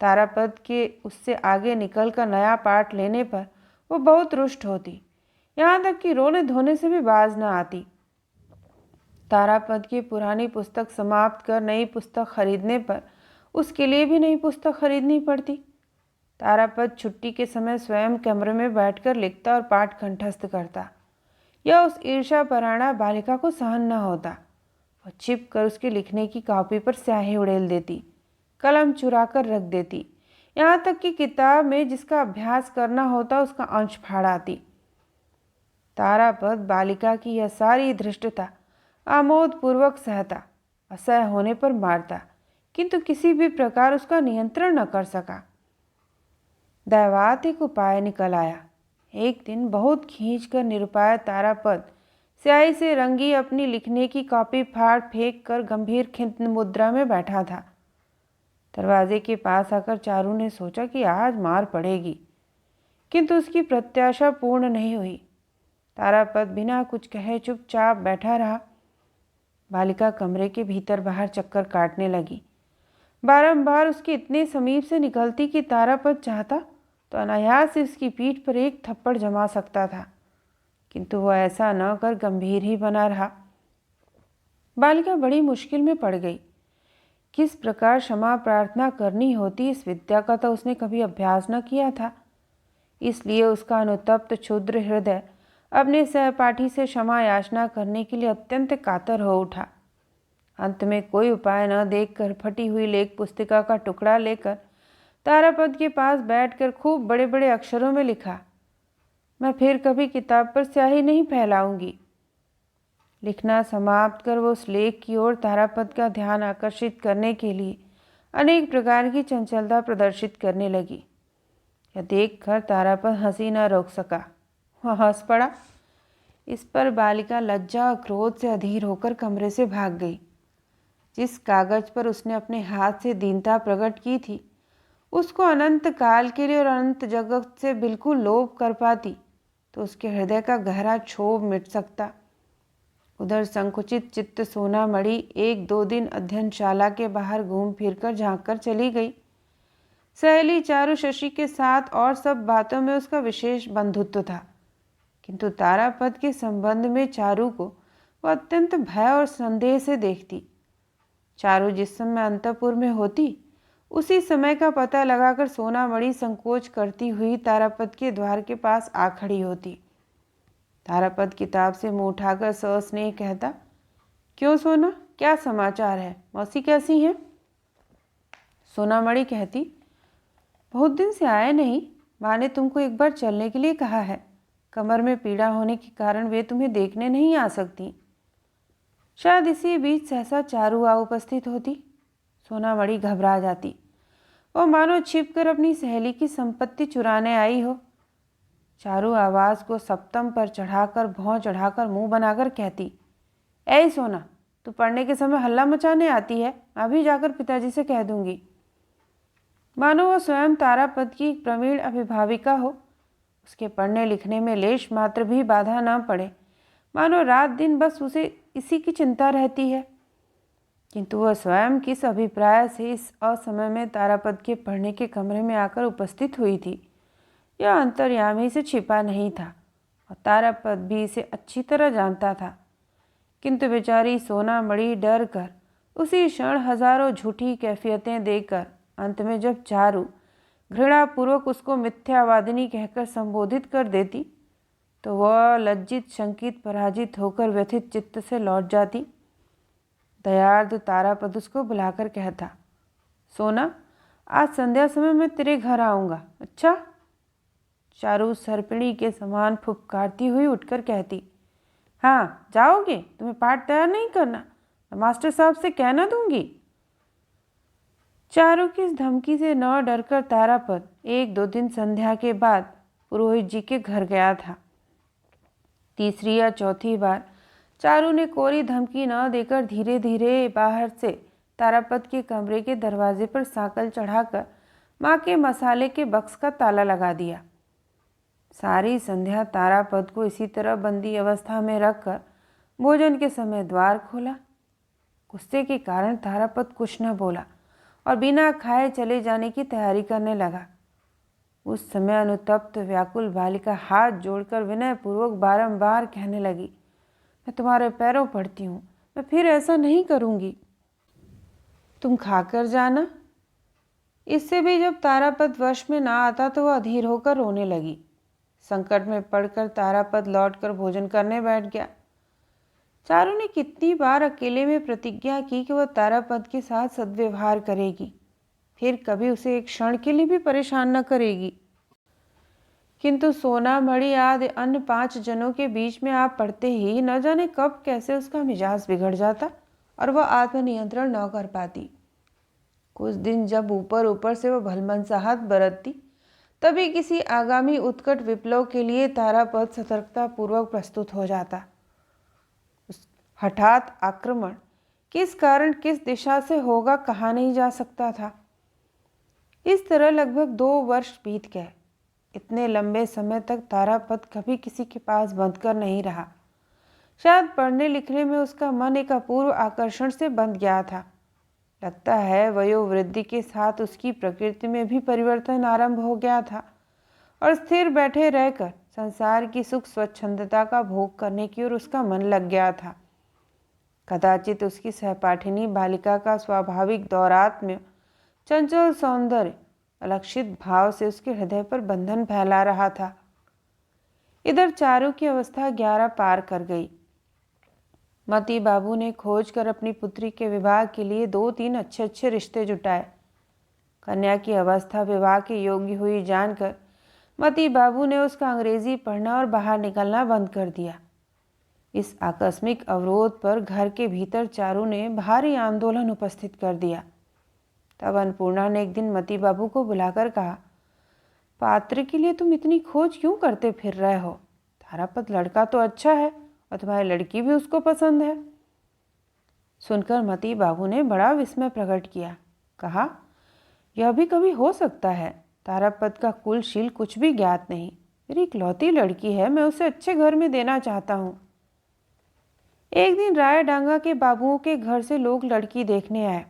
तारापद के उससे आगे निकलकर नया पाठ लेने पर वो बहुत रुष्ट होती, यहाँ तक कि रोने धोने से भी बाज न आती। तारापद की पुरानी पुस्तक समाप्त कर नई पुस्तक खरीदने पर उसके लिए भी नई पुस्तक खरीदनी पड़ती। तारापद छुट्टी के समय स्वयं कमरे में बैठकर लिखता और पाठ कंठस्थ करता। यह उस ईर्ष्यापरायणा बालिका को सहन न होता। वह छिप कर उसके लिखने की कॉपी पर स्याही उड़ेल देती, कलम चुरा कर रख देती, यहाँ तक कि किताब में जिसका अभ्यास करना होता उसका अंश फाड़ आती। तारापद बालिका की यह सारी धृष्टता आमोदपूर्वक सहता, असह्य होने पर मारता, किंतु किसी भी प्रकार उसका नियंत्रण न कर सका। दैवात एक उपाय निकल आया। एक दिन बहुत खींचकर निरुपाय तारापद स्याही से रंगी अपनी लिखने की कॉपी फाड़ फेंक कर गंभीर खिन्न मुद्रा में बैठा था। दरवाजे के पास आकर चारू ने सोचा कि आज मार पड़ेगी, किंतु उसकी प्रत्याशा पूर्ण नहीं हुई। तारापद बिना कुछ कहे चुपचाप बैठा रहा। बालिका कमरे के भीतर बाहर चक्कर काटने लगी। बारंबार उसके इतने समीप से निकलती कि तारापद चाहता तो अनायास से उसकी पीठ पर एक थप्पड़ जमा सकता था, किंतु वह ऐसा न कर गंभीर ही बना रहा। बालिका बड़ी मुश्किल में पड़ गई। किस प्रकार क्षमा प्रार्थना करनी होती इस विद्या का तो उसने कभी अभ्यास न किया था, इसलिए उसका अनुतप्त क्षुद्र हृदय अपने सहपाठी से क्षमा याचना करने के लिए अत्यंत कातर हो उठा। अंत में कोई उपाय न देखकर फटी हुई लेख पुस्तिका का टुकड़ा लेकर तारापद के पास बैठकर खूब बड़े बड़े अक्षरों में लिखा, मैं फिर कभी किताब पर स्याही नहीं फैलाऊंगी। लिखना समाप्त कर वो उस लेख की ओर तारापद का ध्यान आकर्षित करने के लिए अनेक प्रकार की चंचलता प्रदर्शित करने लगी। यह देखकर तारापद हंसी न रोक सका। वह हंस पड़ा। इस पर बालिका लज्जा और क्रोध से अधीर होकर कमरे से भाग गई। जिस कागज पर उसने अपने हाथ से दीनता प्रकट की थी, उसको अनंत काल के लिए और अनंत जगत से बिल्कुल लोप कर पाती तो उसके हृदय का गहरा क्षोभ मिट सकता। उधर संकुचित चित्त सोना मणि एक दो दिन अध्ययनशाला के बाहर घूम फिर कर झाँक कर चली गई। सहेली चारू शशि के साथ और सब बातों में उसका विशेष बंधुत्व था, किंतु तारापद के संबंध में चारू को वह अत्यंत भय और संदेह से देखती। चारू जिस समय अंतपुर में होती उसी समय का पता लगाकर सोना मणि संकोच करती हुई तारापद के द्वार के पास आ खड़ी होती। तारापद किताब से मुंह उठाकर सस्नेह कहता, क्यों सोना, क्या समाचार है, मौसी कैसी हैं? सोना मणि कहती, बहुत दिन से आए नहीं, माँ ने तुमको एक बार चलने के लिए कहा है। कमर में पीड़ा होने के कारण वे तुम्हें देखने नहीं आ सकती। शायद इसी बीच सहसा चारू आ उपस्थित होती। सोना मणि घबरा जाती। वह मानो छिपकर अपनी सहेली की संपत्ति चुराने आई हो। चारू आवाज़ को सप्तम पर चढ़ाकर भौं चढ़ाकर मुंह बनाकर कहती, ऐ सोना, तू पढ़ने के समय हल्ला मचाने आती है, अभी जाकर पिताजी से कह दूंगी। मानो वह स्वयं तारापद की प्रवीण अभिभाविका हो, उसके पढ़ने लिखने में लेश मात्र भी बाधा न पड़े, मानो रात दिन बस उसे इसी की चिंता रहती है। किंतु वह स्वयं किस अभिप्राय से इस असमय में तारापद के पढ़ने के कमरे में आकर उपस्थित हुई थी, यह अंतर्यामी से छिपा नहीं था और तारापद भी इसे अच्छी तरह जानता था। किंतु बेचारी सोना मणि डर कर उसी क्षण हजारों झूठी कैफियतें देकर अंत में जब चारू घृणापूर्वक उसको मिथ्यावादिनी कहकर संबोधित कर देती तो वह लज्जित शंकित पराजित होकर व्यथित चित्त से लौट जाती। दयार्द तारापद उसको बुलाकर कहता, सोना, आज संध्या समय मैं तेरे घर आऊँगा, अच्छा? चारू सर्पिणी के समान फुफकारती हुई उठकर कहती, हाँ जाओगे? तुम्हें पाठ तैयार नहीं करना? मैं मास्टर साहब से कहना दूंगी। चारू की इस धमकी से न डरकर तारापद एक दो दिन संध्या के बाद पुरोहित जी के घर गया था। तीसरी या चौथी बार चारू ने कोरी धमकी न देकर धीरे धीरे बाहर से तारापद के कमरे के दरवाजे पर सांकल चढ़ाकर माँ के मसाले के बक्स का ताला लगा दिया। सारी संध्या तारापद को इसी तरह बंदी अवस्था में रखकर भोजन के समय द्वार खोला। गुस्से के कारण तारापद कुछ न बोला और बिना खाए चले जाने की तैयारी करने लगा। उस समय अनुतप्त व्याकुल बालिका हाथ जोड़कर विनयपूर्वक बारंबार कहने लगी, मैं तुम्हारे पैरों पड़ती हूँ, मैं फिर ऐसा नहीं करूँगी, तुम खाकर जाना। इससे भी जब तारापद वश में ना आता तो वह अधीर होकर रोने लगी। संकट में पड़कर तारापद लौटकर भोजन करने बैठ गया। चारू ने कितनी बार अकेले में प्रतिज्ञा की कि वह तारापद के साथ सद्व्यवहार करेगी, फिर कभी उसे एक क्षण के लिए भी परेशान न करेगी। किंतु सोना मणि आदि अन्य 5 जनों के बीच में आप पड़ते ही न जाने कब कैसे उसका मिजाज बिगड़ जाता और वह आत्मनियंत्रण न कर पाती। कुछ दिन जब ऊपर ऊपर से वह भलमनसाहट बरतती, तभी किसी आगामी उत्कट विप्लव के लिए तारापद सतर्कता पूर्वक प्रस्तुत हो जाता। उस हठात आक्रमण किस कारण किस दिशा से होगा कहा नहीं जा सकता था। इस तरह लगभग 2 वर्ष बीत गए। इतने लंबे समय तक तारापद कभी किसी के पास बंधकर नहीं रहा। शायद पढ़ने लिखने में उसका मन एक अपूर्व आकर्षण से बंध गया था। लगता है वयोवृद्धि के साथ उसकी प्रकृति में भी परिवर्तन आरंभ हो गया था और स्थिर बैठे रहकर संसार की सुख स्वच्छंदता का भोग करने की ओर उसका मन लग गया था। कदाचित उसकी सहपाठिनी बालिका का स्वाभाविक दौरात्म्य चंचल सौंदर्य अलक्षित भाव से उसके हृदय पर बंधन फैला रहा था। इधर चारू की अवस्था 11 पार कर गई। मती बाबू ने खोज कर अपनी पुत्री के विवाह के लिए 2-3 अच्छे रिश्ते जुटाए। कन्या की अवस्था विवाह के योग्य हुई जानकर मती बाबू ने उसका अंग्रेजी पढ़ना और बाहर निकलना बंद कर दिया। इस आकस्मिक अवरोध पर घर के भीतर चारू ने भारी आंदोलन उपस्थित कर दिया। तब अन्नपूर्णा ने एक दिन मती बाबू को बुलाकर कहा, पात्र के लिए तुम इतनी खोज क्यों करते फिर रहे हो? तारापद लड़का तो अच्छा है और तुम्हारी लड़की भी उसको पसंद है। सुनकर मती बाबू ने बड़ा विस्मय प्रकट किया। कहा, यह भी कभी हो सकता है। तारापद का कुलशील कुछ भी ज्ञात नहीं। मेरी इकलौती लड़की है, मैं उसे अच्छे घर में देना चाहता हूँ। एक दिन राय डांगा के बाबुओं के घर से लोग लड़की देखने आए।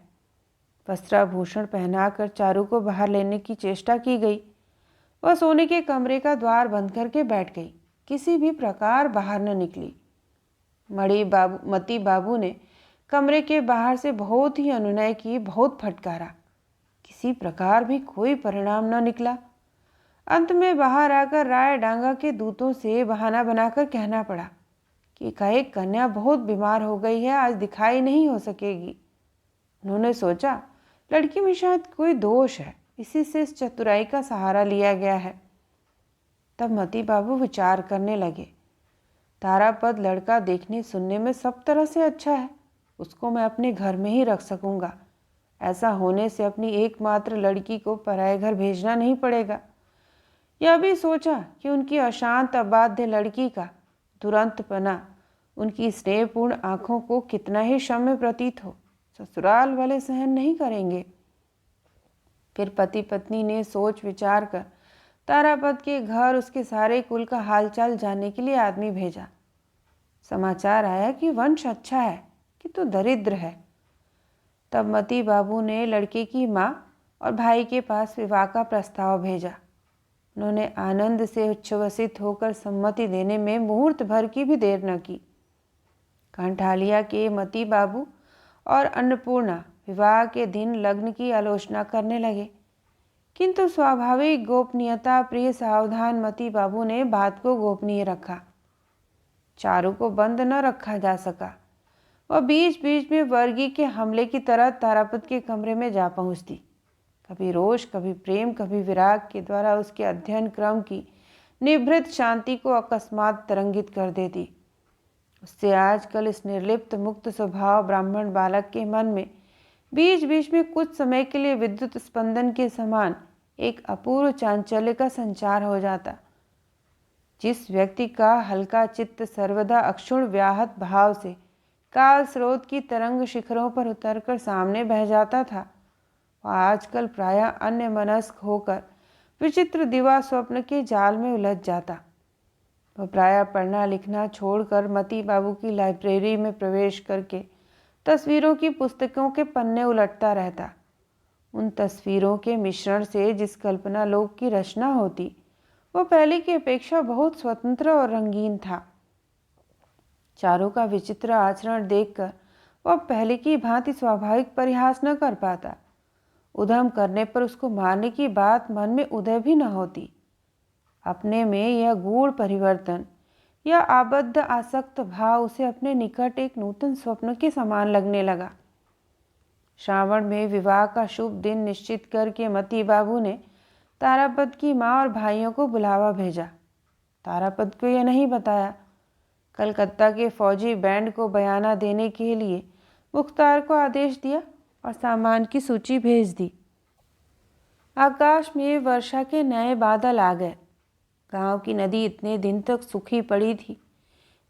वस्त्राभूषण पहनाकर चारू को बाहर लेने की चेष्टा की गई। वह सोने के कमरे का द्वार बंद करके बैठ गई, किसी भी प्रकार बाहर न निकली। मती बाबू ने कमरे के बाहर से बहुत ही अनुनय की, बहुत फटकारा, किसी प्रकार भी कोई परिणाम न निकला। अंत में बाहर आकर राय डांगा के दूतों से बहाना बनाकर कहना पड़ा कि एकाएक कन्या बहुत बीमार हो गई है, आज दिखाई नहीं हो सकेगी। उन्होंने सोचा लड़की में शायद कोई दोष है, इसी से इस चतुराई का सहारा लिया गया है। तब मती बाबू विचार करने लगे, तारापद लड़का देखने सुनने में सब तरह से अच्छा है, उसको मैं अपने घर में ही रख सकूंगा। ऐसा होने से अपनी एकमात्र लड़की को पराये घर भेजना नहीं पड़ेगा। यह भी सोचा कि उनकी अशांत अबाध्य लड़की का तुरंतपना उनकी स्नेहपूर्ण आंखों को कितना ही क्षम्य प्रतीत हो, ससुराल वाले सहन नहीं करेंगे। फिर पति पत्नी ने सोच विचार कर तारापद के घर उसके सारे कुल का हालचाल जानने के लिए आदमी भेजा। समाचार आया कि वंश अच्छा है किंतु दरिद्र है। तब मती बाबू ने लड़के की माँ और भाई के पास विवाह का प्रस्ताव भेजा। उन्होंने आनंद से उच्छ्वसित होकर सम्मति देने में मुहूर्त भर की भी देर न की। कंठालिया के मती बाबू और अन्नपूर्णा विवाह के दिन लग्न की आलोचना करने लगे, किंतु स्वाभाविक गोपनीयता प्रिय सावधान मती बाबू ने बात को गोपनीय रखा। चारू को बंद न रखा जा सका। वह बीच बीच में वर्गी के हमले की तरह तारापद के कमरे में जा पहुंचती। कभी रोष, कभी प्रेम, कभी विराग के द्वारा उसके अध्ययन क्रम की निभृत शांति को अकस्मात तरंगित कर देती। उससे आजकल इस निर्लिप्त मुक्त स्वभाव ब्राह्मण बालक के मन में बीच बीच में कुछ समय के लिए विद्युत स्पंदन के समान एक अपूर्व चांचल्य का संचार हो जाता। जिस व्यक्ति का हल्का चित्त सर्वदा अक्षुण व्याहत भाव से काल स्रोत की तरंग शिखरों पर उतरकर सामने बह जाता था, वह आजकल प्रायः अन्य मनस्क होकर विचित्र दिवा स्वप्न के जाल में उलझ जाता। वह प्रायः पढ़ना लिखना छोड़कर मती बाबू की लाइब्रेरी में प्रवेश करके तस्वीरों की पुस्तकों के पन्ने उलटता रहता। उन तस्वीरों के मिश्रण से जिस कल्पना लोक की रचना होती, वह पहले की अपेक्षा बहुत स्वतंत्र और रंगीन था। चारों का विचित्र आचरण देखकर वह पहले की भांति स्वाभाविक परिहास न कर पाता। उधम करने पर उसको मारने की बात मन में उदय भी न होती। अपने में यह गूढ़ परिवर्तन या आबद्ध आसक्त भाव उसे अपने निकट एक नूतन स्वप्न के समान लगने लगा। श्रावण में विवाह का शुभ दिन निश्चित करके मती बाबू ने तारापद की माँ और भाइयों को बुलावा भेजा। तारापद को यह नहीं बताया। कलकत्ता के फौजी बैंड को बयाना देने के लिए मुख्तार को आदेश दिया और सामान की सूची भेज दी। आकाश में वर्षा के नए बादल आ गए। गांव की नदी इतने दिन तक सूखी पड़ी थी।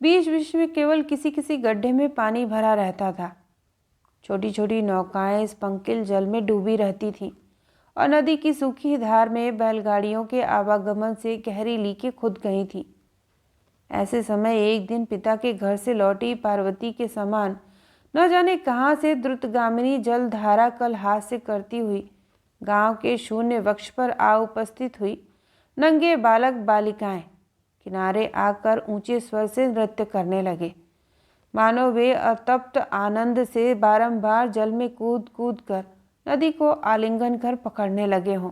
बीच बीच में केवल किसी किसी गड्ढे में पानी भरा रहता था। छोटी छोटी नौकाएं इस पंकिल जल में डूबी रहती थीं और नदी की सूखी धार में बैलगाड़ियों के आवागमन से गहरी लीकें खुद गई थीं। ऐसे समय एक दिन पिता के घर से लौटी पार्वती के समान न जाने कहाँ से द्रुतगामिनी जलधारा कल हाथ से करती हुई गांव के शून्य वक्ष पर आ उपस्थित हुई। नंगे बालक बालिकाएं किनारे आकर ऊंचे स्वर से नृत्य करने लगे, मानो वे अतप्त आनंद से बारंबार जल में कूद कूद कर नदी को आलिंगन कर पकड़ने लगे हों।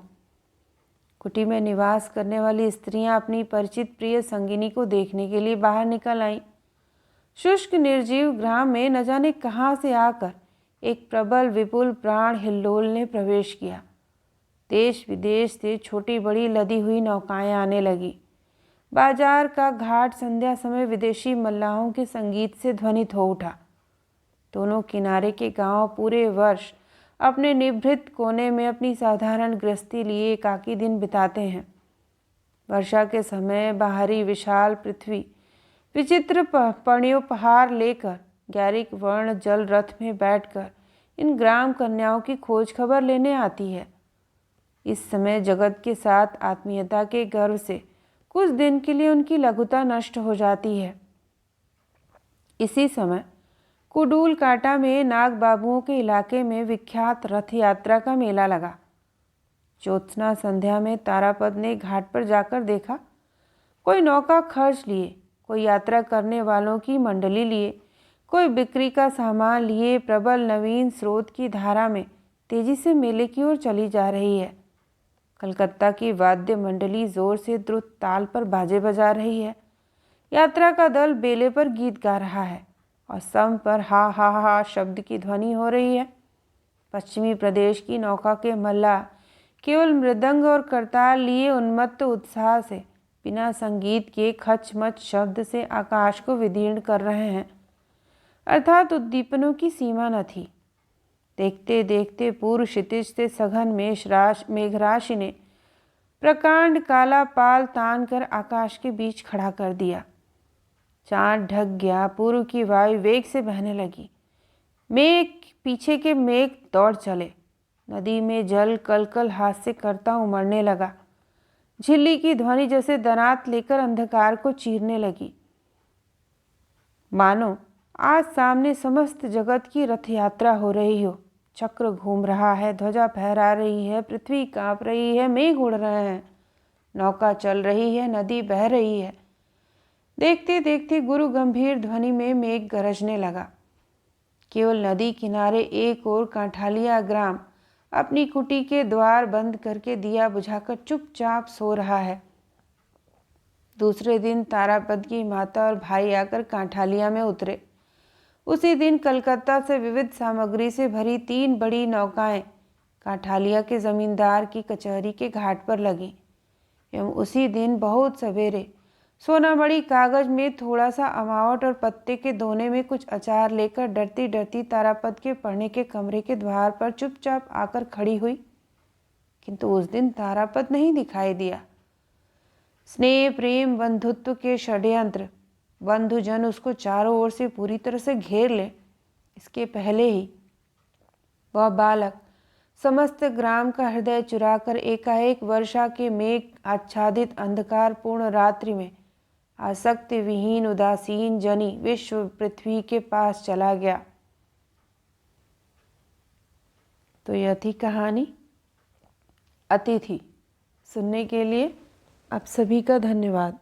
कुटी में निवास करने वाली स्त्रियां अपनी परिचित प्रिय संगिनी को देखने के लिए बाहर निकल आईं। शुष्क निर्जीव ग्राम में न जाने कहाँ से आकर एक प्रबल विपुल प्राण हिल्लोल ने प्रवेश किया। देश विदेश से छोटी बड़ी लदी हुई नौकाएं आने लगी। बाजार का घाट संध्या समय विदेशी मल्लाहों के संगीत से ध्वनित हो उठा। दोनों किनारे के गांव पूरे वर्ष अपने निभृत कोने में अपनी साधारण गृहस्थी लिए एकाकी दिन बिताते हैं। वर्षा के समय बाहरी विशाल पृथ्वी विचित्र पर्णोपहार लेकर गैरिक वर्ण जल रथ में बैठकर इन ग्राम कन्याओं की खोज खबर लेने आती है। इस समय जगत के साथ आत्मीयता के गर्व से कुछ दिन के लिए उनकी लघुता नष्ट हो जाती है। इसी समय कुडूल काटा में नाग बाबुओं के इलाके में विख्यात रथ यात्रा का मेला लगा। ज्योत्सना संध्या में तारापद ने घाट पर जाकर देखा, कोई नौका खर्च लिए, कोई यात्रा करने वालों की मंडली लिए, कोई बिक्री का सामान लिए प्रबल नवीन स्रोत की धारा में तेजी से मेले की ओर चली जा रही है। कलकत्ता की वाद्य मंडली जोर से द्रुत ताल पर बाजे बजा रही है। यात्रा का दल बेले पर गीत गा रहा है और सम पर हा हा हा शब्द की ध्वनि हो रही है। पश्चिमी प्रदेश की नौका के मल्लाह केवल मृदंग और करताल लिए उन्मत्त उत्साह से बिना संगीत के खचमच शब्द से आकाश को विदीर्ण कर रहे हैं, अर्थात उद्दीपनों की सीमा न थी। देखते देखते पूर्व क्षितिज से सघन मेघराशि ने प्रकांड काला पाल तान कर आकाश के बीच खड़ा कर दिया। चांद ढक गया। पूर्व की वायु वेग से बहने लगी। मेघ पीछे के मेघ दौड़ चले। नदी में जल कलकल हाथ से करता उमड़ने लगा। झिल्ली की ध्वनि जैसे दनात लेकर अंधकार को चीरने लगी। मानो आज सामने समस्त जगत की रथ यात्रा हो रही हो। चक्र घूम रहा है, ध्वजा फहरा रही है, पृथ्वी कांप रही है, मेघ उड़ रहे हैं, नौका चल रही है, नदी बह रही है। देखते देखते गुरु गंभीर ध्वनि में मेघ गरजने लगा। केवल नदी किनारे एक और कांठालिया ग्राम अपनी कुटी के द्वार बंद करके दिया बुझाकर चुपचाप सो रहा है। दूसरे दिन तारापद की माता और भाई आकर कांठालिया में उतरे। उसी दिन कलकत्ता से विविध सामग्री से भरी 3 बड़ी नौकाएं कांठालिया के जमींदार की कचहरी के घाट पर लगीं। एवं उसी दिन बहुत सवेरे सोनामणि कागज में थोड़ा सा अमावट और पत्ते के दोने में कुछ अचार लेकर डरती डरती तारापद के पढ़ने के कमरे के द्वार पर चुपचाप आकर खड़ी हुई। किंतु उस दिन तारापद नहीं दिखाई दिया। स्नेह प्रेम बंधुत्व के षड्यंत्र, बंधुजन उसको चारों ओर से पूरी तरह से घेर ले, इसके पहले ही वह बालक समस्त ग्राम का हृदय चुराकर एकाएक वर्षा के मेघ आच्छादित अंधकारपूर्ण रात्रि में आसक्ति विहीन उदासीन जनी विश्व पृथ्वी के पास चला गया। तो यह थी कहानी अतिथि। सुनने के लिए आप सभी का धन्यवाद।